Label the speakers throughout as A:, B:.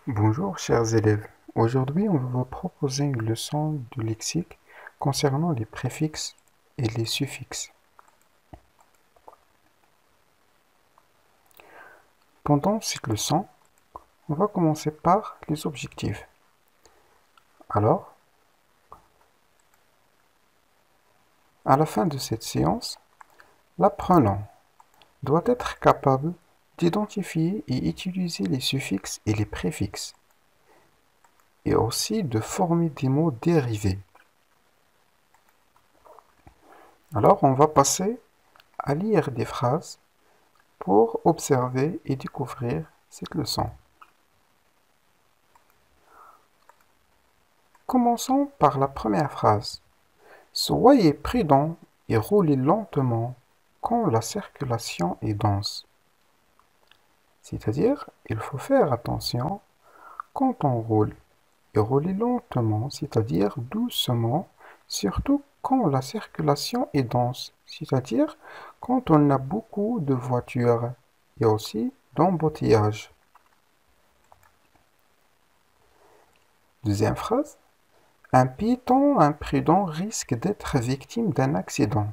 A: Bonjour chers élèves, aujourd'hui on va vous proposer une leçon de lexique concernant les préfixes et les suffixes. Pendant cette leçon, on va commencer par les objectifs. Alors, à la fin de cette séance, l'apprenant doit être capable d'identifier et utiliser les suffixes et les préfixes, et aussi de former des mots dérivés. Alors, on va passer à lire des phrases pour observer et découvrir cette leçon. Commençons par la première phrase. Soyez prudents et roulez lentement quand la circulation est dense. C'est-à-dire, il faut faire attention quand on roule. Et rouler lentement, c'est-à-dire doucement, surtout quand la circulation est dense, c'est-à-dire quand on a beaucoup de voitures et aussi d'embouteillages. Deuxième phrase. Un piéton imprudent risque d'être victime d'un accident.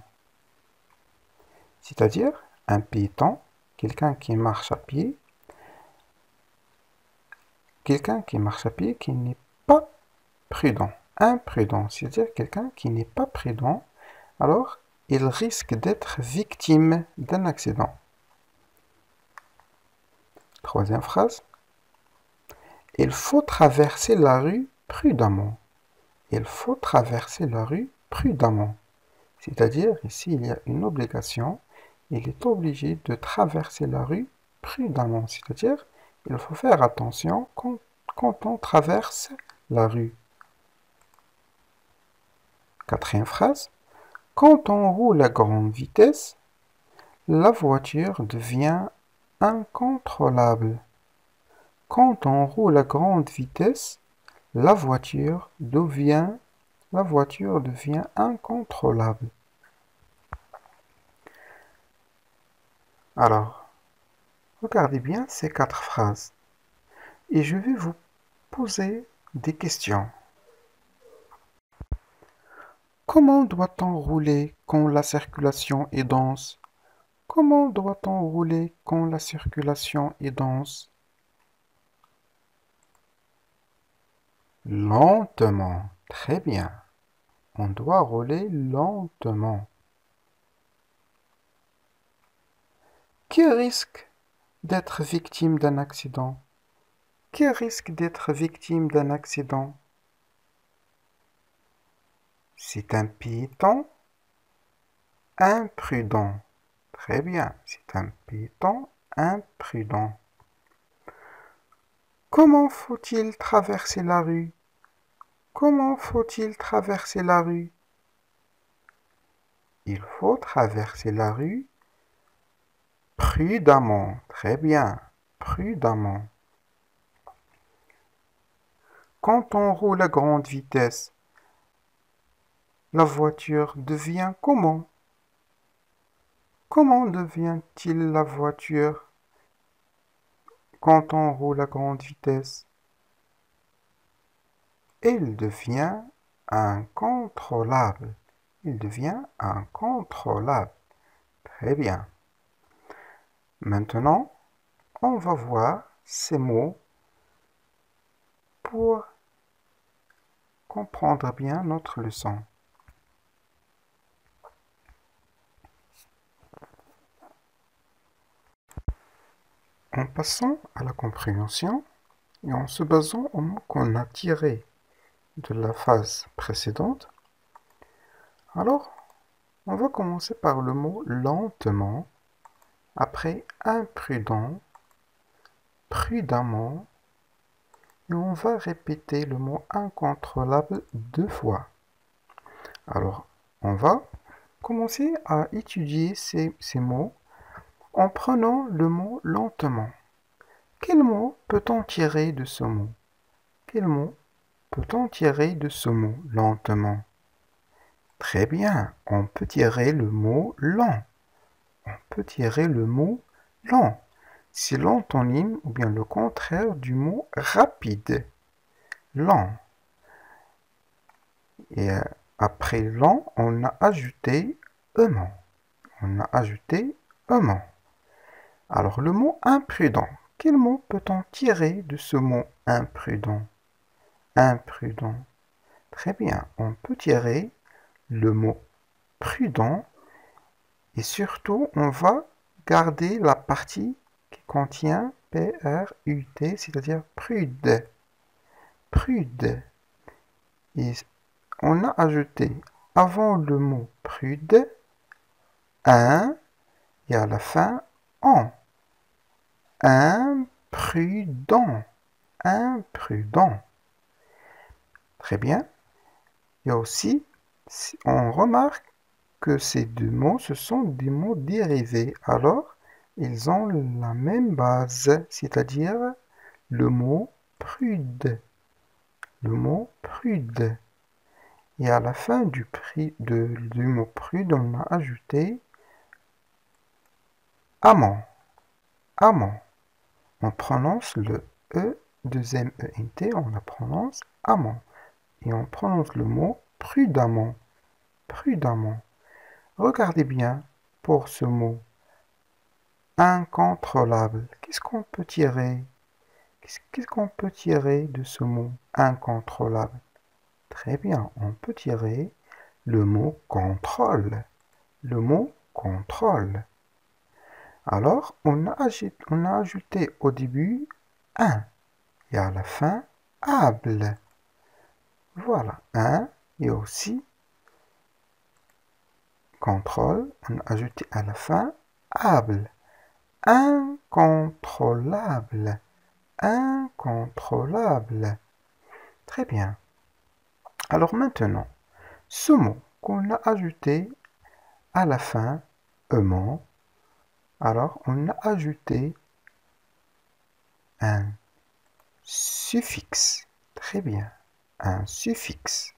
A: C'est-à-dire, un piéton, quelqu'un qui marche à pied, qui n'est pas prudent. Imprudent, c'est-à-dire quelqu'un qui n'est pas prudent, alors il risque d'être victime d'un accident. Troisième phrase. Il faut traverser la rue prudemment. Il faut traverser la rue prudemment. C'est-à-dire, ici, il y a une obligation. Il est obligé de traverser la rue prudemment. C'est-à-dire, il faut faire attention quand on traverse la rue. Quatrième phrase. Quand on roule à grande vitesse, la voiture devient incontrôlable. Quand on roule à grande vitesse, la voiture devient incontrôlable. Alors, regardez bien ces quatre phrases et je vais vous poser des questions. Comment doit-on rouler quand la circulation est dense? Comment doit-on rouler quand la circulation est dense? Lentement. Très bien. On doit rouler lentement. Qui risque d'être victime d'un accident? Qui risque d'être victime d'un accident? C'est un piéton imprudent. Très bien, c'est un piéton imprudent. Comment faut-il traverser la rue? Comment faut-il traverser la rue? Il faut traverser la rue prudemment. Très bien, prudemment. Quand on roule à grande vitesse, la voiture devient comment? Comment devient-il la voiture quand on roule à grande vitesse? Il devient incontrôlable. Il devient incontrôlable. Très bien. Maintenant, on va voir ces mots pour comprendre bien notre leçon. En passant à la compréhension et en se basant aux mots qu'on a tirés de la phase précédente, alors on va commencer par le mot lentement, après imprudent, prudemment, et on va répéter le mot incontrôlable 2 fois. Alors, on va commencer à étudier ces mots en prenant le mot lentement. Quel mot peut-on tirer de ce mot? Quel mot peut-on tirer de ce mot lentement? Très bien, on peut tirer le mot lent. On peut tirer le mot lent. c'est l'antonyme ou bien le contraire du mot rapide, lent. Et après lent, on a ajouté aimant. On a ajouté aimant. Alors le mot imprudent, quel mot peut-on tirer de ce mot imprudent? Imprudent. Très bien, on peut tirer le mot prudent et surtout on va garder la partie qui contient P-R-U-D, c'est-à-dire prude. Prude. Et on a ajouté avant le mot prude un et à la fin en. Imprudent. Imprudent. Très bien. Et aussi, on remarque que ces deux mots, ce sont des mots dérivés. Alors, ils ont la même base, c'est-à-dire le mot prude. Le mot prude. Et à la fin du mot prude, on a ajouté amant. Amant. On prononce le E, deuxième ENT, on la prononce amant. Et on prononce le mot prudemment. Prudemment. Regardez bien pour ce mot incontrôlable. Qu'est-ce qu'on peut tirer? Qu'est-ce qu'on peut tirer de ce mot incontrôlable? Très bien, on peut tirer le mot contrôle. Le mot contrôle. Alors, on a ajouté au début un et à la fin able. Voilà, un et aussi contrôle, on a ajouté à la fin able. Incontrôlable. Incontrôlable. Très bien. Alors maintenant, ce mot qu'on a ajouté à la fin, aimant, alors on a ajouté un suffixe. Très bien. Un suffixe.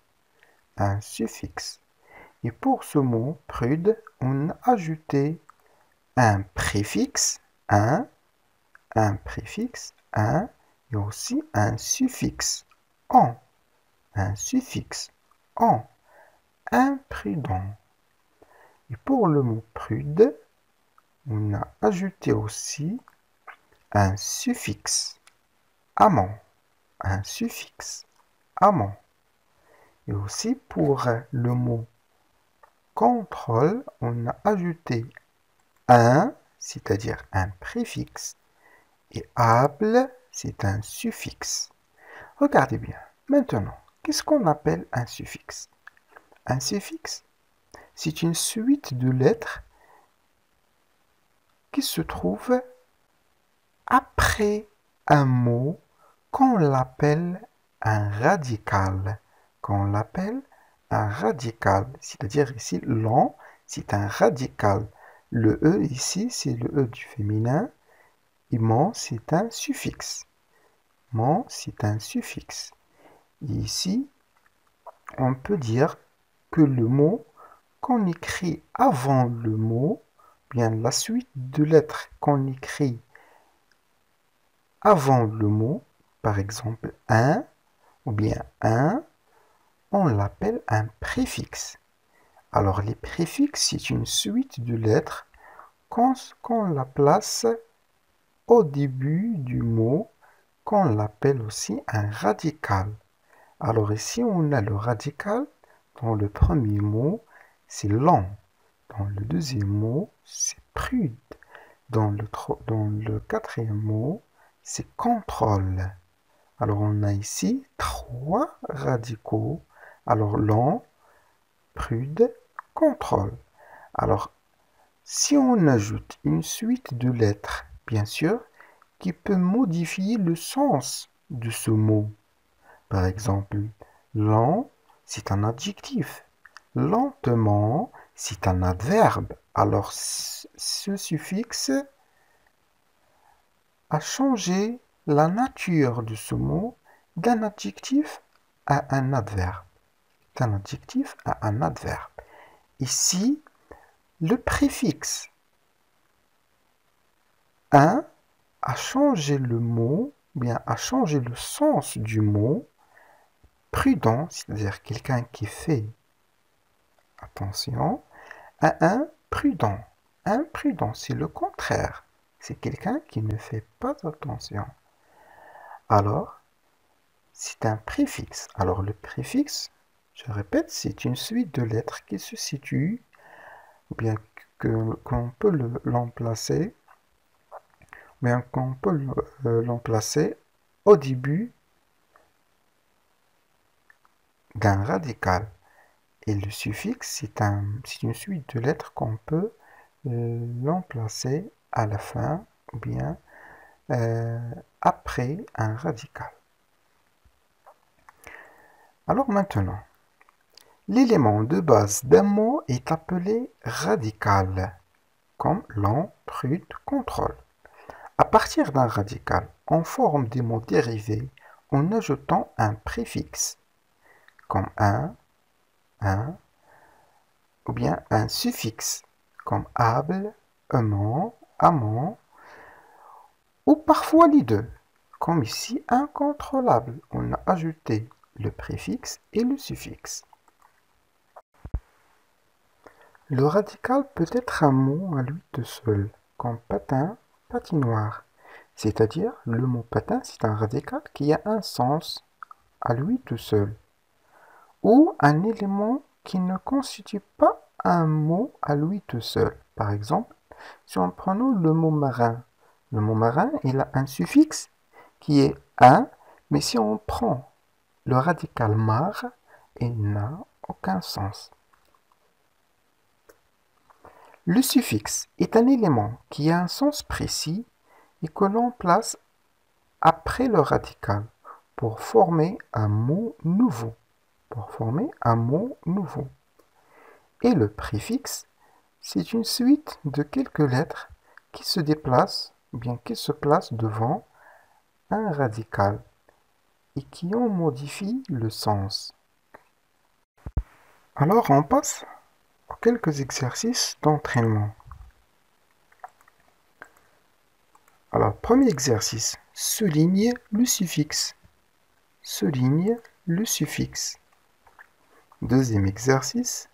A: Un suffixe. Et pour ce mot prude, on a ajouté un préfixe, un préfixe, un, et aussi un suffixe, en. Un suffixe, en. Imprudent. Et pour le mot prude, on a ajouté aussi un suffixe, amant. Un suffixe, amant. Et aussi pour le mot contrôle, on a ajouté un, c'est-à-dire un préfixe, et able, c'est un suffixe. Regardez bien. Maintenant, qu'est-ce qu'on appelle un suffixe? Un suffixe, c'est une suite de lettres qui se trouve après un mot qu'on l'appelle un radical. Qu'on l'appelle un radical. C'est-à-dire ici, l'on, c'est un radical. Le E ici, c'est le E du féminin. Et mon, c'est un suffixe. Mon, c'est un suffixe. Et ici, on peut dire que le mot qu'on écrit avant le mot, bien la suite de lettres qu'on écrit avant le mot, par exemple un ou bien un, on l'appelle un préfixe. Alors les préfixes, c'est une suite de lettres qu'on la place au début du mot, qu'on l'appelle aussi un radical. Alors ici, on a le radical. Dans le premier mot, c'est lent. Dans le deuxième mot, c'est prude. Dans le quatrième mot, c'est contrôle. Alors on a ici trois radicaux. Alors lent, prude, contrôle. Alors si on ajoute une suite de lettres, bien sûr, qui peut modifier le sens de ce mot. Par exemple, lent, c'est un adjectif. Lentement, c'est un adverbe. Alors, ce suffixe a changé la nature de ce mot d'un adjectif à un adverbe. D'un adjectif à un adverbe. Ici, le préfixe un à changer le mot, bien à changer le sens du mot prudent, c'est-à-dire quelqu'un qui fait attention, à imprudent. Imprudent, c'est le contraire. C'est quelqu'un qui ne fait pas attention. Alors, c'est un préfixe. Alors, le préfixe, je répète, c'est une suite de lettres qui se situe, ou bien qu'on peut l'emplacer, bien qu'on peut l'emplacer au début d'un radical. Et le suffixe, c'est une suite de lettres qu'on peut l'emplacer à la fin, ou bien après un radical. Alors maintenant, l'élément de base d'un mot est appelé radical, comme long, prude, contrôle. À partir d'un radical, on forme des mots dérivés en ajoutant un préfixe, comme un, ou bien un suffixe, comme able, aimant, amant, ou parfois les deux, comme ici incontrôlable. On a ajouté le préfixe et le suffixe. Le radical peut être un mot à lui tout seul, comme patin, patinoire. C'est-à-dire, le mot patin, c'est un radical qui a un sens à lui tout seul, ou un élément qui ne constitue pas un mot à lui tout seul. Par exemple, si on prend le mot marin, le mot marin, il a un suffixe qui est un, mais si on prend le radical mar, il n'a aucun sens. Le suffixe est un élément qui a un sens précis et que l'on place après le radical pour former un mot nouveau. Et le préfixe, c'est une suite de quelques lettres qui se déplacent, ou bien qui se placent devant un radical et qui en modifient le sens. Alors on passe à quelques exercices d'entraînement. Alors, premier exercice, souligne le suffixe. Souligne le suffixe. Deuxième exercice,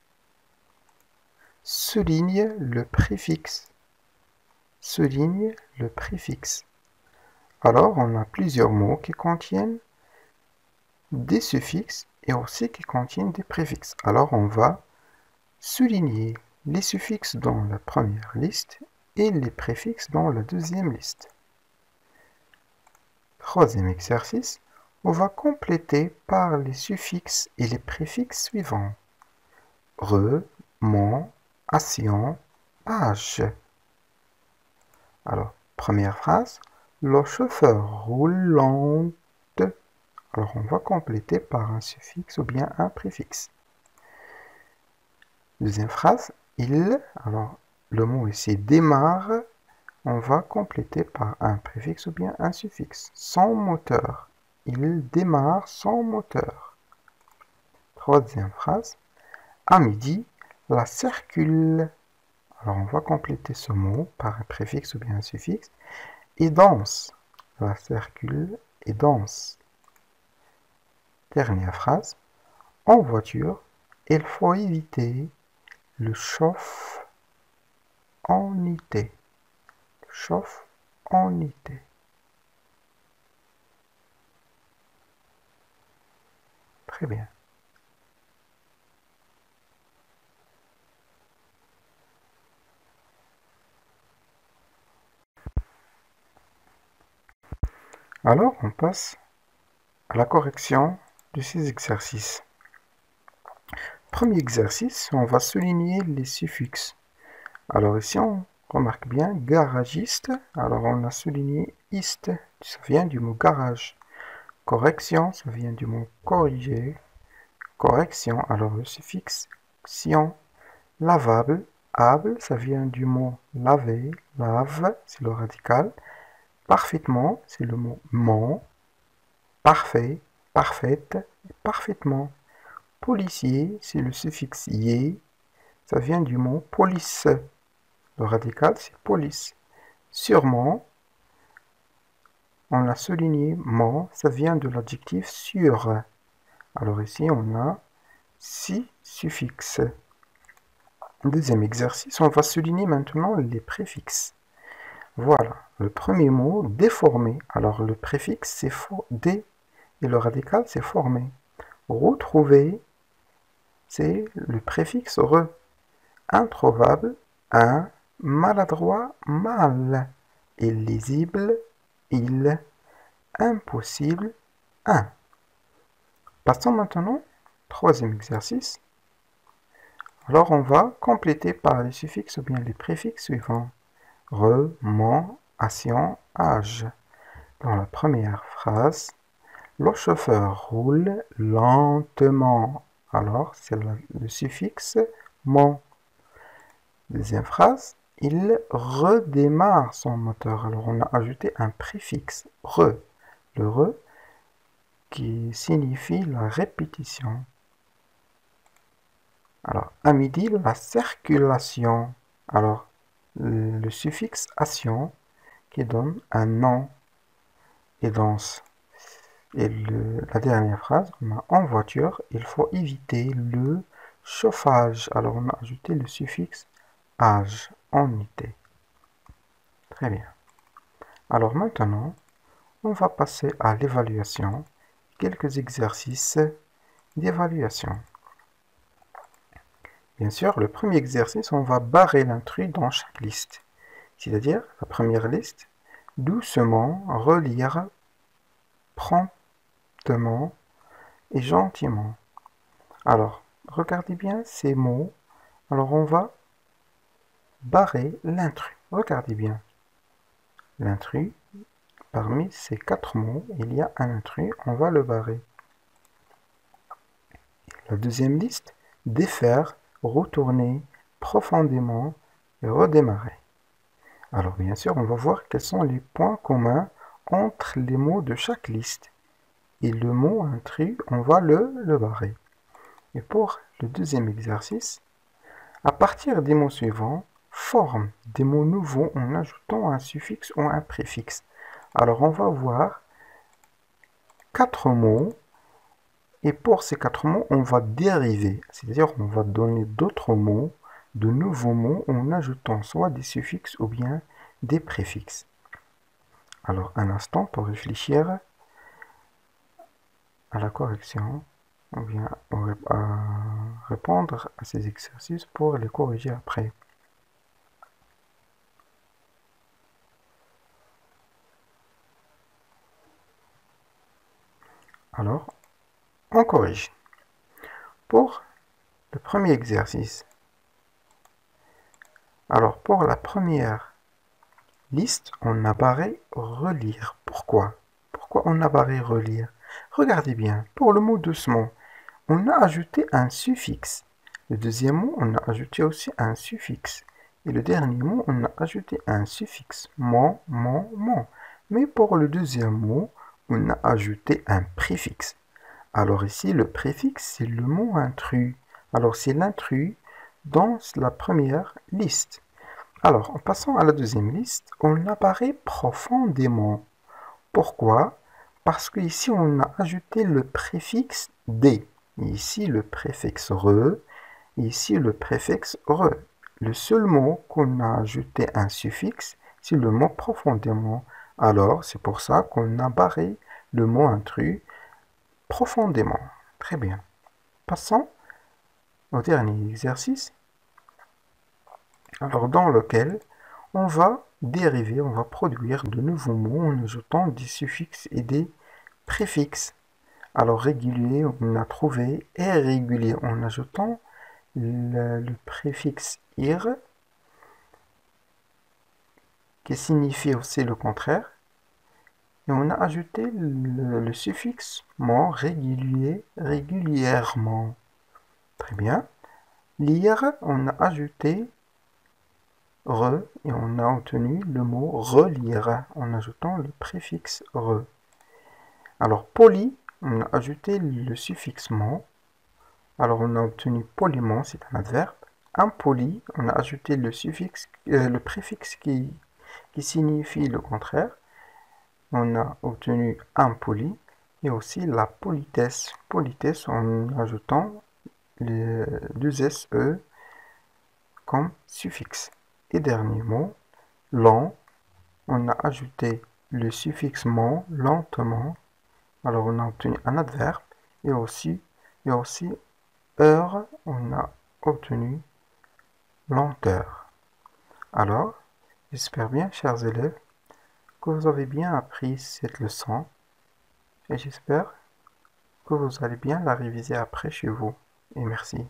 A: souligne le préfixe. Souligne le préfixe. Alors, on a plusieurs mots qui contiennent des suffixes et aussi qui contiennent des préfixes. Alors, on va souligner les suffixes dans la première liste et les préfixes dans la deuxième liste. Troisième exercice, on va compléter par les suffixes et les préfixes suivants. Re, mon, action, âge. Alors, première phrase, le chauffeur roule lente. Alors, on va compléter par un suffixe ou bien un préfixe. Deuxième phrase, il. Alors, le mot ici démarre. On va compléter par un préfixe ou bien un suffixe. Son moteur. Il démarre son moteur. Troisième phrase. À midi, la circule. Alors on va compléter ce mot par un préfixe ou bien un suffixe. Et danse. La circule et danse. Dernière phrase. En voiture, il faut éviter le chauffe en été. Chauffe en été. Très bien. Alors, on passe à la correction de ces exercices. Premier exercice, on va souligner les suffixes. Alors ici, on remarque bien garagiste. Alors on a souligné iste, ça vient du mot garage. Correction, ça vient du mot corriger. Correction, alors le suffixe sion. Lavable, able, ça vient du mot laver. Lave, c'est le radical. Parfaitement, c'est le mot ment. Parfait, parfaite, parfaitement. Policier, c'est le suffixe ier. Ça vient du mot police. Le radical, c'est police. Sûrement, on a souligné mon, ça vient de l'adjectif sur. Alors ici, on a 6 suffixes. Deuxième exercice, on va souligner maintenant les préfixes. Voilà, le premier mot, déformé. Alors le préfixe, c'est dé, et le radical, c'est formé. Retrouver, c'est le préfixe re. Introuvable, un. Maladroit, mal. Illisible, il. Impossible, un. Passons maintenant au troisième exercice. Alors on va compléter par les suffixes ou bien les préfixes suivants. Re, mon, ation, âge. Dans la première phrase, le chauffeur roule lentement. Alors c'est le suffixe mon. Deuxième phrase, il redémarre son moteur. Alors on a ajouté un préfixe re. Le re qui signifie la répétition. Alors, à midi, la circulation. Alors, le suffixe ation qui donne un nom et danse. Et la dernière phrase, on a en voiture, il faut éviter le chauffage. Alors, on a ajouté le suffixe âge en été. Très bien. Alors maintenant, on va passer à l'évaluation. Quelques exercices d'évaluation. Bien sûr, le premier exercice, on va barrer l'intrus dans chaque liste. C'est-à-dire, la première liste, doucement, relire, promptement et gentiment. Alors, regardez bien ces mots. Alors, on va barrer l'intrus. Regardez bien. L'intrus, parmi ces 4 mots, il y a un intrus, on va le barrer. La deuxième liste, défaire, retourner profondément et redémarrer. Alors bien sûr, on va voir quels sont les points communs entre les mots de chaque liste. Et le mot intrus, on va le barrer. Et pour le deuxième exercice, à partir des mots suivants, forme des mots nouveaux en ajoutant un suffixe ou un préfixe. Alors on va voir 4 mots. Et pour ces 4 mots, on va dériver, c'est-à-dire on va donner d'autres mots, de nouveaux mots, en ajoutant soit des suffixes ou bien des préfixes. Alors un instant pour réfléchir à la correction, ou bien à répondre à ces exercices pour les corriger après. Alors, on corrige. Pour le premier exercice, alors pour la première liste, on a barré relire. Pourquoi? Pourquoi on a barré relire? Regardez bien, pour le mot doucement, on a ajouté un suffixe. Le deuxième mot, on a ajouté aussi un suffixe. Et le dernier mot, on a ajouté un suffixe. Mon. Mais pour le deuxième mot, on a ajouté un préfixe. Alors ici, le préfixe, c'est le mot intrus. Alors c'est l'intrus dans la première liste. Alors, en passant à la deuxième liste, on apparaît profondément. Pourquoi? Parce qu'ici, on a ajouté le préfixe D. Ici, le préfixe re. Ici, le préfixe re. Le seul mot qu'on a ajouté un suffixe, c'est le mot profondément. Alors, c'est pour ça qu'on a barré le mot intrus profondément. Très bien. Passons au dernier exercice. Alors, dans lequel on va dériver, on va produire de nouveaux mots en ajoutant des suffixes et des préfixes. Alors, régulier, on a trouvé irrégulier en ajoutant le préfixe ir, qui signifie aussi le contraire. Et on a ajouté le suffixe ment, régulier, régulièrement. Très bien. Lire, on a ajouté re et on a obtenu le mot relire en ajoutant le préfixe re. Alors poli, on a ajouté le suffixe ment. Alors on a obtenu poliment, c'est un adverbe. Impoli, on a ajouté le préfixe qui signifie le contraire. on a obtenu impoli et aussi la politesse. Politesse en ajoutant les deux SE comme suffixe. Et dernier mot, lent, on a ajouté le suffixe ment, lentement. Alors on a obtenu un adverbe et aussi heure, on a obtenu lenteur. Alors, j'espère bien, chers élèves, que vous avez bien appris cette leçon et j'espère que vous allez bien la réviser après chez vous. Et merci.